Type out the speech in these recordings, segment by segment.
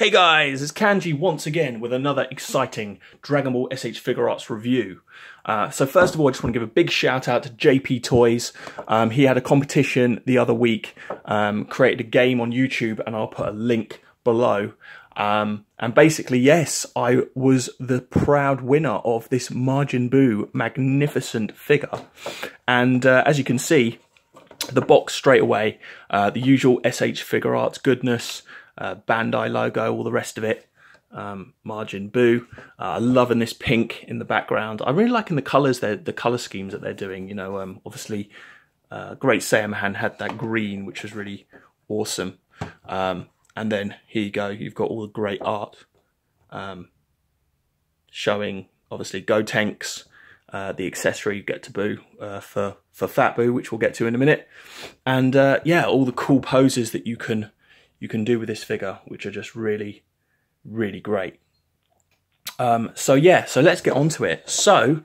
Hey guys, it's Kanji once again with another exciting Dragon Ball SH Figuarts review. So first of all, I just want to give a big shout out to JP Toys. He had a competition the other week, created a game on YouTube, and I'll put a link below. And basically, yes, I was the proud winner of this Majin Buu magnificent figure. And as you can see, the box straight away, the usual SH Figuarts goodness, Bandai logo, all the rest of it. Majin Buu. Loving this pink in the background. I'm really liking the colours, the colour schemes that they're doing. You know, obviously, Great Saiyaman had that green, which was really awesome. And then here you go, you've got all the great art showing, obviously, Gotenks, the accessory you get to Buu for Fat Buu, which we'll get to in a minute. And yeah, all the cool poses that you can do with this figure, which are just really, really great. So yeah, so let's get on to it. So,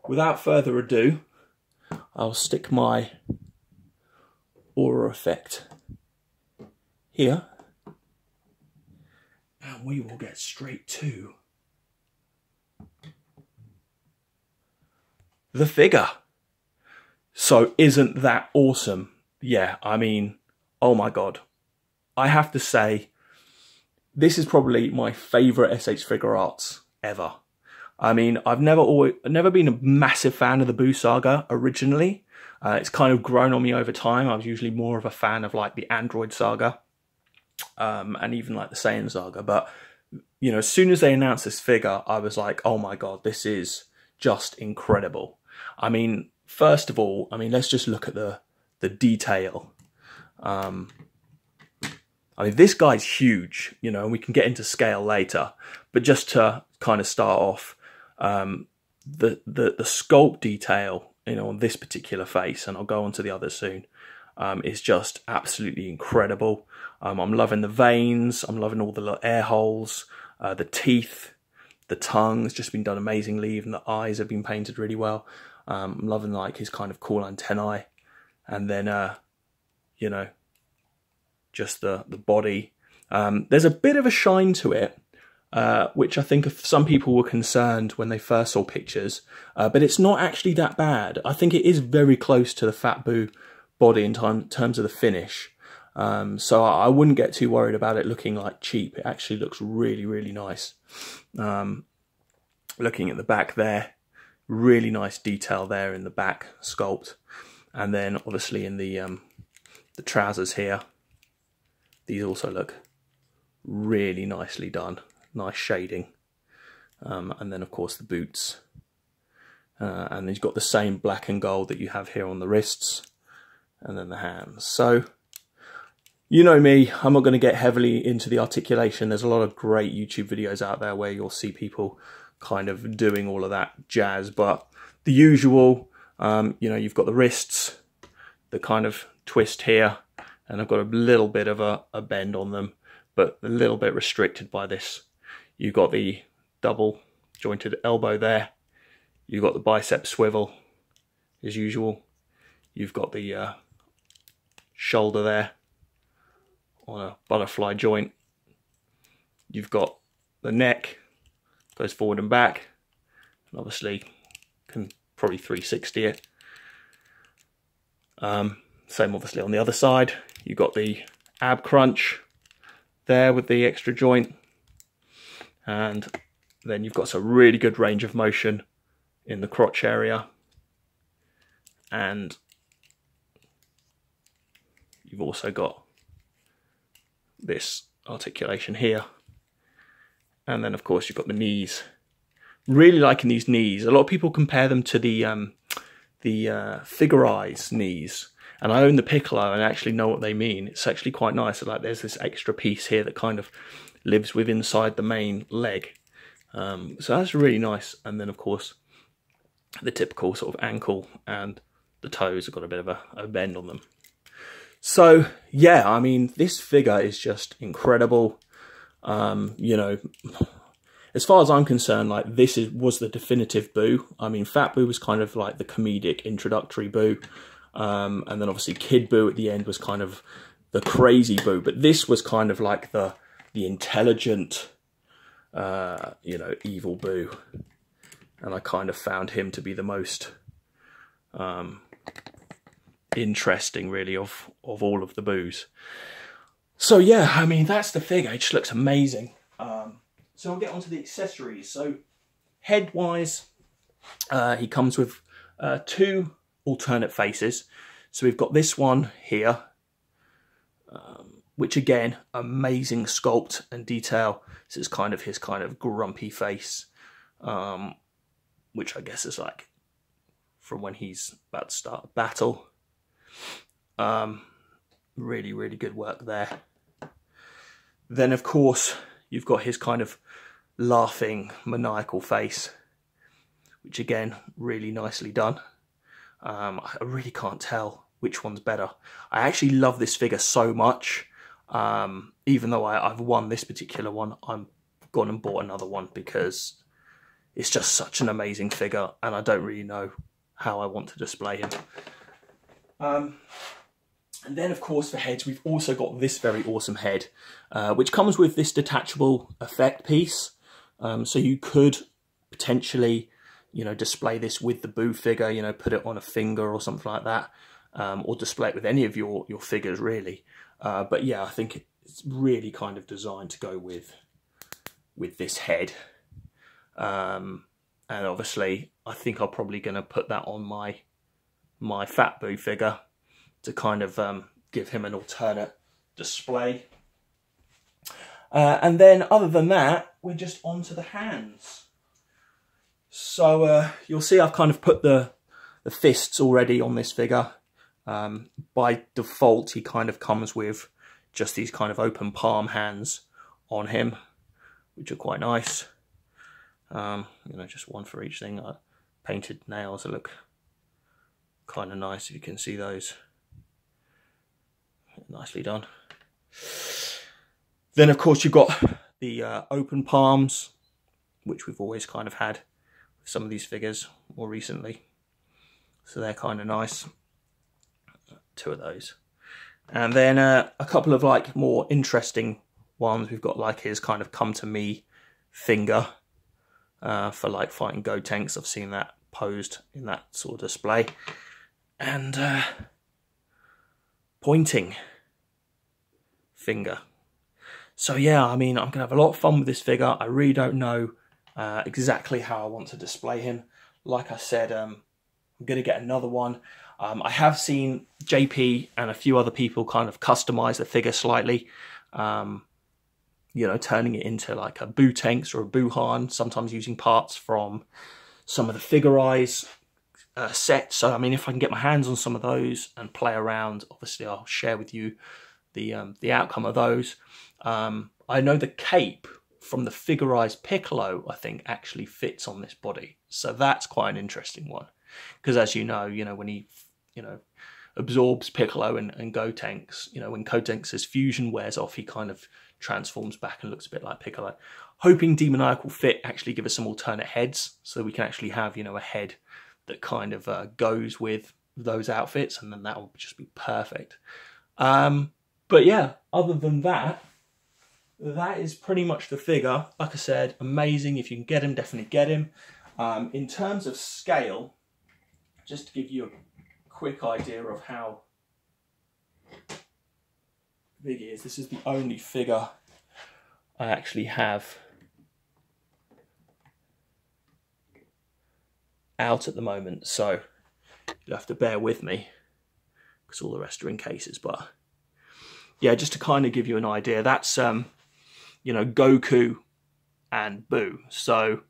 without further ado, I'll stick my aura effect here. And we will get straight to the figure. So isn't that awesome? Yeah, I mean, oh my God. I have to say, this is probably my favourite SH Figuarts ever. I mean, I've never been a massive fan of the Buu saga originally. It's kind of grown on me over time. I was usually more of a fan of like the Android saga. And even like the Saiyan saga, but you know, as soon as they announced this figure, I was like, oh my God, this is just incredible. I mean, first of all, I mean, let's just look at the detail. I mean, this guy's huge, you know, and we can get into scale later, but just to kind of start off, the sculpt detail, you know, on this particular face, and I'll go on to the others soon, is just absolutely incredible. I'm loving the veins. I'm loving all the little air holes, the teeth, the tongue's just been done amazingly. Even the eyes have been painted really well. I'm loving like his kind of cool antennae, and then you know, just the body. There's a bit of a shine to it, which I think some people were concerned when they first saw pictures, but it's not actually that bad. I think it is very close to the Fat Buu body in terms of the finish. So I wouldn't get too worried about it looking like cheap. It actually looks really, really nice. Looking at the back there, really nice detail there in the back sculpt. And then obviously in the trousers here, these also look really nicely done. Nice shading. And then of course the boots. And then you've got the same black and gold that you have here on the wrists. And then the hands. So, you know me, I'm not going to get heavily into the articulation. There's a lot of great YouTube videos out there where you'll see people kind of doing all of that jazz. But the usual, you know, you've got the wrists, the kind of twist here, and I've got a little bit of a bend on them, but a little bit restricted by this. You've got the double jointed elbow there. You've got the bicep swivel, as usual. You've got the shoulder there on a butterfly joint. You've got the neck, goes forward and back, and obviously can probably 360 it. Same obviously on the other side. You've got the ab crunch there with the extra joint, and then you've got some really good range of motion in the crotch area, and you've also got this articulation here. And then of course you've got the knees. Really liking these knees. A lot of people compare them to the Figuarts knees. And I own the Piccolo and actually know what they mean. It's actually quite nice. Like there's this extra piece here that kind of lives within inside the main leg. So that's really nice. And then of course the typical sort of ankle and the toes have got a bit of a bend on them. So yeah, I mean, this figure is just incredible. You know, as far as I'm concerned, like this was the definitive Buu. I mean, Fat Buu was kind of like the comedic introductory Buu, and then obviously Kid Buu at the end was kind of the crazy Buu. But this was kind of like the the intelligent, you know, evil Boo. And I kind of found him to be the most interesting, really, of all of the Boos. So yeah, I mean, that's the figure. It just looks amazing. So we'll get on to the accessories. So head-wise, he comes with 2 alternate faces. So we've got this one here, which again, amazing sculpt and detail. This is kind of his kind of grumpy face, which I guess is like from when he's about to start a battle. Really, really good work there. Then, of course, you've got his kind of laughing, maniacal face, which again, really nicely done. I really can't tell which one's better. I actually love this figure so much. Even though I've won this particular one, I'm gone and bought another one because it's just such an amazing figure, and I don't really know how I want to display him. And then, of course, for heads, we've also got this very awesome head, which comes with this detachable effect piece. So you could potentially, you know, display this with the Boo figure, you know, put it on a finger or something like that, or display it with any of your figures, really. But yeah, I think it's really kind of designed to go with this head. And obviously, I think I'm probably going to put that on my Fat Boo figure to kind of give him an alternate display. And then, other than that, we're just on to the hands. So you'll see I've kind of put the fists already on this figure. By default, he kind of comes with just these kind of open palm hands on him, which are quite nice. You know, just one for each thing. Painted nails that look kind of nice, if you can see those. Nicely done. Then, of course, you've got the open palms, which we've always kind of had with some of these figures more recently. So they're kind of nice. 2 of those. And then a couple of like more interesting ones. We've got like his kind of come to me finger for like fighting Gotenks. I've seen that posed in that sort of display. And pointing finger. So yeah, I mean, I'm gonna have a lot of fun with this figure. I really don't know exactly how I want to display him. Like I said, I'm gonna get another one. I have seen JP and a few other people kind of customize the figure slightly, you know, turning it into like a Boo Tanks or a Boo-Han, sometimes using parts from some of the Figuarts sets. So, I mean, if I can get my hands on some of those and play around, obviously I'll share with you the outcome of those. I know the cape from the Figuarts Piccolo, I think, actually fits on this body. So that's quite an interesting one. Because as you know, when he, absorbs Piccolo and Gotenks, when Gotenks' fusion wears off, he kind of transforms back and looks a bit like Piccolo. Hoping Demoniacal Fit actually give us some alternate heads, so we can actually have, a head that kind of goes with those outfits, and then that will just be perfect. But yeah, other than that, that is pretty much the figure. Like I said, amazing. If you can get him, definitely get him. In terms of scale, just to give you a quick idea of how big he is, this is the only figure I actually have out at the moment, so you'll have to bear with me because all the rest are in cases. But yeah, just to kind of give you an idea, that's Goku and Boo. So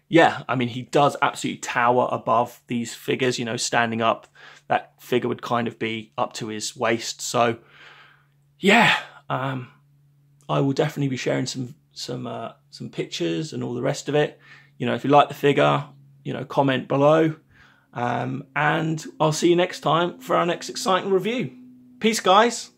yeah, I mean, he does absolutely tower above these figures, standing up. That figure would kind of be up to his waist. So yeah, I will definitely be sharing some pictures and all the rest of it. If you like the figure, comment below. And I'll see you next time for our next exciting review. Peace, guys.